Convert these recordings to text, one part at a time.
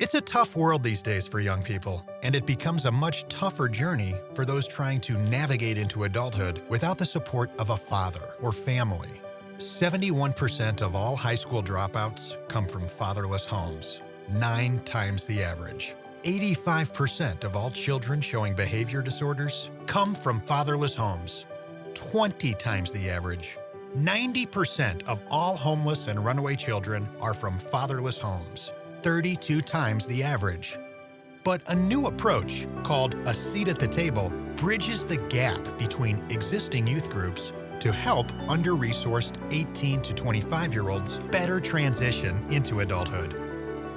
It's a tough world these days for young people, and it becomes a much tougher journey for those trying to navigate into adulthood without the support of a father or family. 71% of all high school dropouts come from fatherless homes, 9 times the average. 85% of all children showing behavior disorders come from fatherless homes, 20 times the average. 90% of all homeless and runaway children are from fatherless homes, 32 times the average. But a new approach, called A Seat at the Table, bridges the gap between existing youth groups to help under-resourced 18 to 25-year-olds better transition into adulthood.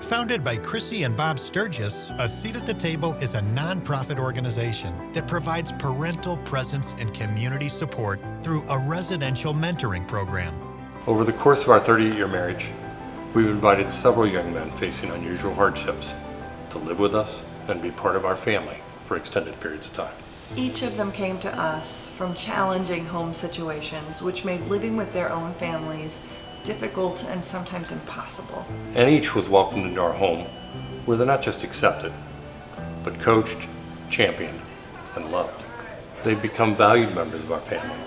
Founded by Chrissy and Bob Sturgis, A Seat at the Table is a nonprofit organization that provides parental presence and community support through a residential mentoring program. Over the course of our 38-year marriage, we've invited several young men facing unusual hardships to live with us and be part of our family for extended periods of time. Each of them came to us from challenging home situations, which made living with their own families difficult and sometimes impossible. And each was welcomed into our home where they're not just accepted, but coached, championed, and loved. They've become valued members of our family,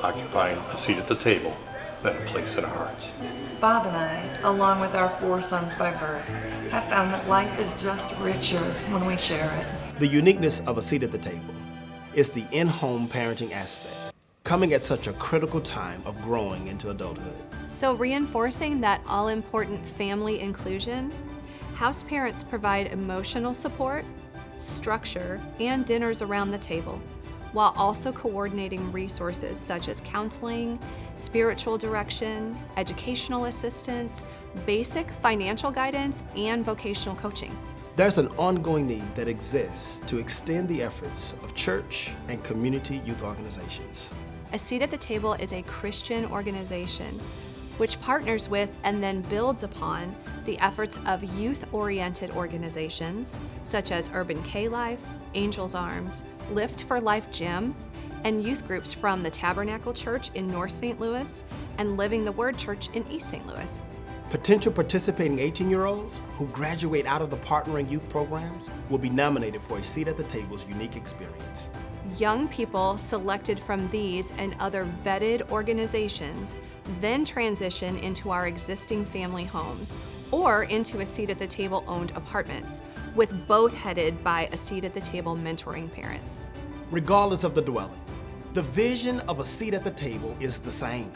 occupying a seat at the table and a place in our hearts. Bob and I, along with our 4 sons by birth, have found that life is just richer when we share it. The uniqueness of A Seat at the Table is the in-home parenting aspect, coming at such a critical time of growing into adulthood. So reinforcing that all-important family inclusion, house parents provide emotional support, structure, and dinners around the table, while also coordinating resources such as counseling, spiritual direction, educational assistance, basic financial guidance, and vocational coaching. There's an ongoing need that exists to extend the efforts of church and community youth organizations. A Seat at the Table is a Christian organization which partners with and then builds upon the efforts of youth-oriented organizations such as Urban K-Life, Angels Arms, Lift for Life Gym, and youth groups from the Tabernacle Church in North St. Louis and Living the Word Church in East St. Louis. Potential participating 18-year-olds who graduate out of the partnering youth programs will be nominated for A Seat at the Table's unique experience. Young people selected from these and other vetted organizations then transition into our existing family homes or into A Seat at the Table owned apartments, with both headed by A Seat at the Table mentoring parents. Regardless of the dwelling, the vision of A Seat at the Table is the same.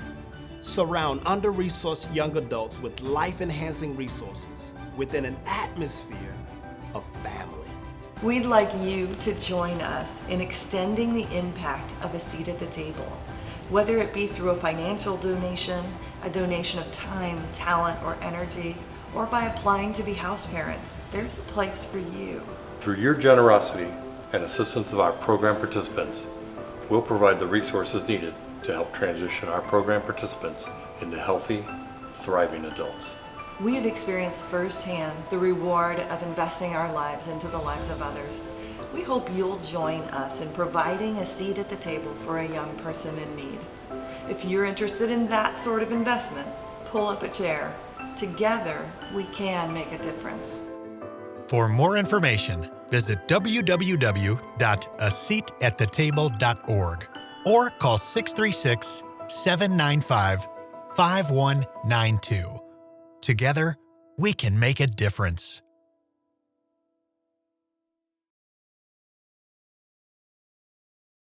Surround under-resourced young adults with life-enhancing resources within an atmosphere of family. We'd like you to join us in extending the impact of A Seat at the Table, whether it be through a financial donation, a donation of time, talent, or energy, or by applying to be house parents. There's a place for you. Through your generosity and assistance of our program participants, we'll provide the resources needed to help transition our program participants into healthy, thriving adults. We have experienced firsthand the reward of investing our lives into the lives of others. We hope you'll join us in providing a seat at the table for a young person in need. If you're interested in that sort of investment, pull up a chair. Together, we can make a difference. For more information, visit www.aseatathetable.org or call 636-795-5192. Together, we can make a difference.